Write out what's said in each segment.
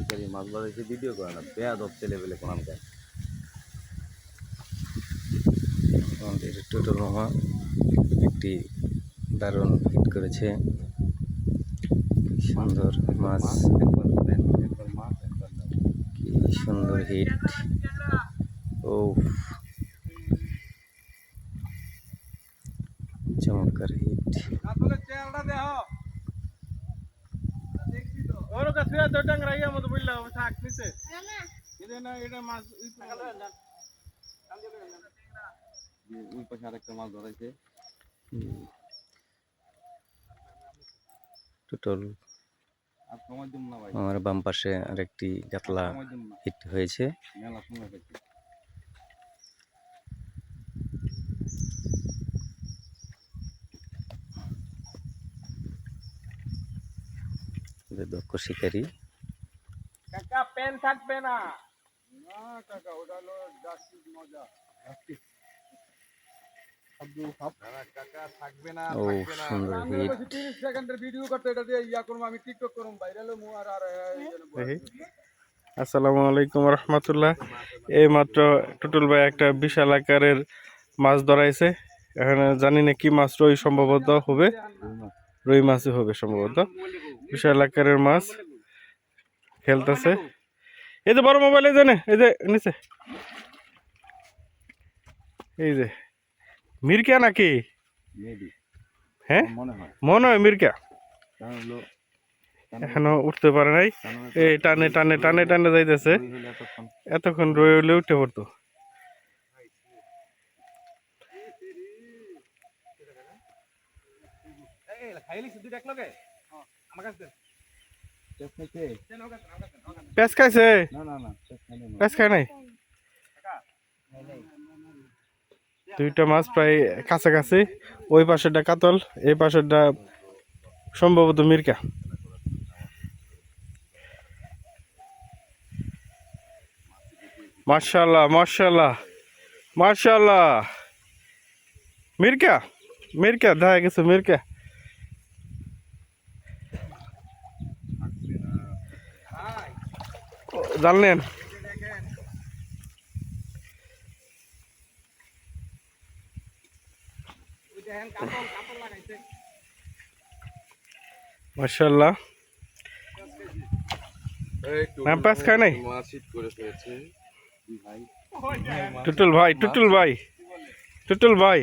শিকারি মাছ ধরে ভিডিও করে না, বেয়াদব ছেলেবেলে কোনানকার। আমাদের টোটল মামা একটি দারুণ হিট করেছে, সুন্দর মাছ, কি সুন্দর হিট। ও চমৎকার হিট। ওই পাশে আরেকটা মাছ ধরাইছে টোটাল। আমার বাম পাশে আরেকটি কাতলা হিট হয়েছে। দক্ষ শিকারী। কাকা পেন থাকবে না, না কাকা ওটা হলো জাস্টিস মজা। ও সুন্দর হিট। 30 সেকেন্ডের ভিডিও করতে, এটা দিয়ে ইয়া করব, আমি টিকটক করব, ভাইরাল হমু। আর আসসালামু আলাইকুম রহমতুল্লাহ। এই মাত্র টুটুল ভাই একটা বিশাল আকারের মাছ ধরাইছে। এখানে জানি না কি মাছ, রুই সম্ভবত হবে, রুই মাছই হবে সম্ভবত। বিশাল আকারের মাছ খেলতেছে। এই যে বড় মোবাইল, এই যে এই যে নিচে, এই যে মিরকা নাকি? হ্যাঁ মনে হয় মিরকা। এখনো উঠতে পারে নাই, এই টানে টানে টানে টানে যাইতেছে। এতক্ষণ রয়ে হলে উঠতে পড়তো। পেঁচ খাইছে? পেঁচ খায় নাই। দুইটা মাছ প্রায় কাছাকাছি। ওই পাশেরটা কাতল, এই পাশেরটা সম্ভবত মিরকা। মাশাআল্লাহ মাশাআল্লাহ মাশাআল্লাহ। মিরকা মিরকা দেখা গেছে, মিরকা। জানলেন? মাশাআল্লাহ। পাঁচ খায় নাই টুটুল ভাই, টুটুল ভাই, টুটুল ভাই।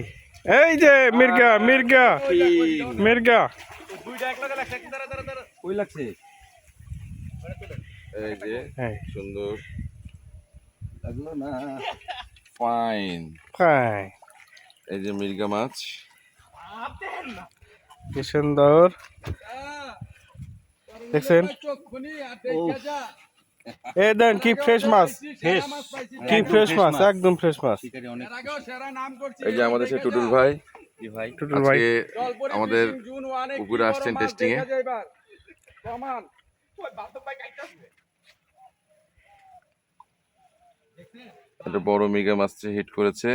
এই যে মির্গা মির্গা মির্গা কই লাগছে? এই যে সুন্দর লাগলো না? Fine fine. এই যে মির্গা মাছ, কি সুন্দর দেখছেন। এই দেন কি ফ্রেশ মাছ, কি ফ্রেশ মাছ, একদম ফ্রেশ মাছ। এই যে আমাদের সেই টুটুল ভাই, টুটুল ভাই আমাদের পুকুরে আসছেন টেস্টিং এ। একটা বড় মির্গা মাছ হিট করেছে।